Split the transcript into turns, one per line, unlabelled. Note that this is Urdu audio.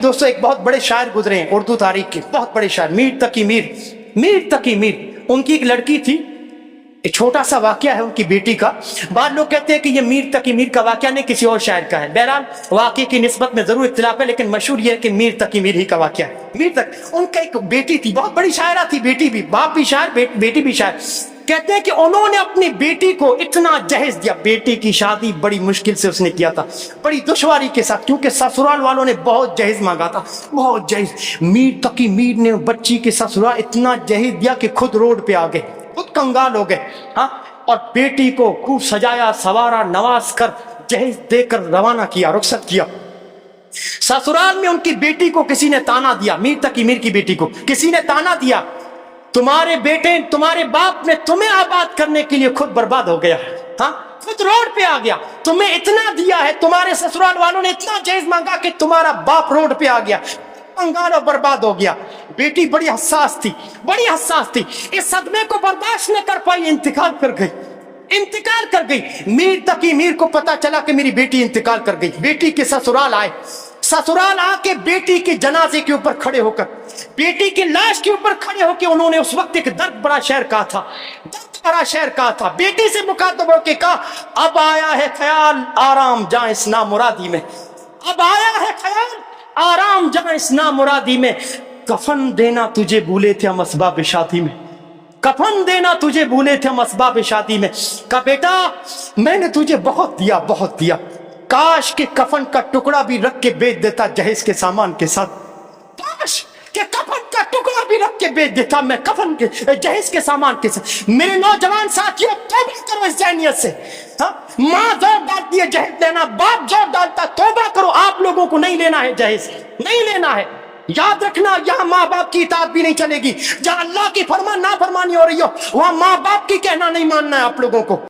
دوستو ایک بہت بڑے شاعر گزرے ہیں اردو تاریخ کے، بہت بڑے شاعر، میر تقی میر، میر تقی میر۔ ان کی ایک لڑکی تھی، ایک چھوٹا سا واقعہ ہے ان کی بیٹی کا۔ بعض لوگ کہتے ہیں کہ یہ میر تقی میر کا واقعہ نہیں، کسی اور شاعر کا ہے۔ بہرحال واقعے کی نسبت میں ضرور اختلاف ہے، لیکن مشہور یہ ہے کہ میر تقی میر ہی کا واقعہ ہے۔ میر تقی، ان کا ایک بیٹی تھی، بہت بڑی شاعرہ تھی، بیٹی بھی، باپ بھی شاعر، بیٹی بھی شاعر۔ کہتے ہیں کہ انہوں نے اپنی بیٹی کو اتنا جہیز دیا، بیٹی کی شادی بڑی مشکل سے اس نے کیا تھا، بڑی دشواری کے ساتھ، کیونکہ سسرال والوں نے بہت جہیز مانگا تھا، بہت جہیز۔ میر تقی میر نے بچی کے سسرال اتنا جہیز دیا کہ خود روڈ پہ آ گئے، خود کنگال ہو گئے، ہاں، اور بیٹی کو خوب سجایا سوارا، نواز کر جہیز دے کر روانہ کیا، رخصت کیا۔ سسرال میں ان کی بیٹی کو کسی نے تانا دیا، میر تقی میر کی بیٹی کو کسی نے تانا دیا، تمہارے بیٹے، تمہارے باپ نے تمہیں آباد کرنے کے لیے خود برباد ہو گیا، ہاں، خود روڈ پہ آ گیا، تمہیں اتنا دیا ہے، تمہارے سسرال والوں نے اتنا جہیز مانگا کہ تمہارا باپ روڈ پہ آ گیا، انگار اور برباد ہو گیا۔ بیٹی بڑی حساس تھی، بڑی حساس تھی، اس صدمے کو برداشت نہ کر پائی، انتقال کر گئی، انتقال کر گئی۔ میر تقی میر کو پتا چلا کہ میری بیٹی انتقال کر گئی۔ بیٹی کے سسرال آئے، سسرال آ کے بیٹی کے جنازے کے اوپر کھڑے ہو کر، بیٹی کی لاش کے اوپر کھڑے ہو کے انہوں نے اس وقت ایک درد بڑا شعر کہا تھا، درد بڑا شعر کہا تھا۔ بیٹی سے مخاطب ہو کے کہا، اب آیا ہے خیال آرام جہاں اس نامرادی میں، اب آیا ہے خیال آرام جہاں اس نامرادی میں، کفن دینا تجھے بھولے تھے ہم اسباب شادی میں، کفن دینا تجھے بھولے تھے ہم اسباب شادی میں۔ کہا بیٹا میں نے تجھے بہت دیا، بہت دیا، کاش کہ کفن کا ٹکڑا بھی رکھ کے بیچ دیتا جہیز کے سامان کے ساتھ، کاش کہ کفن کا ٹکڑا بھی رکھ کے بیچ دیتا میں کفن کے جہیز کے سامان کے ساتھ۔ میرے نوجوان ساتھیوں توبہ کرو اس ذہنیت سے، ہاں، ماں زور ڈالتی ہے جہیز لینا، باپ زور ڈالتا، توبہ کرو، آپ لوگوں کو نہیں لینا ہے جہیز، نہیں لینا ہے۔ یاد رکھنا یہاں ماں باپ کی اطاعت بھی نہیں چلے گی، جہاں اللہ کی فرمان نافرمانی ہو رہی ہو وہاں ماں باپ کی کہنا نہیں ماننا ہے آپ لوگوں کو۔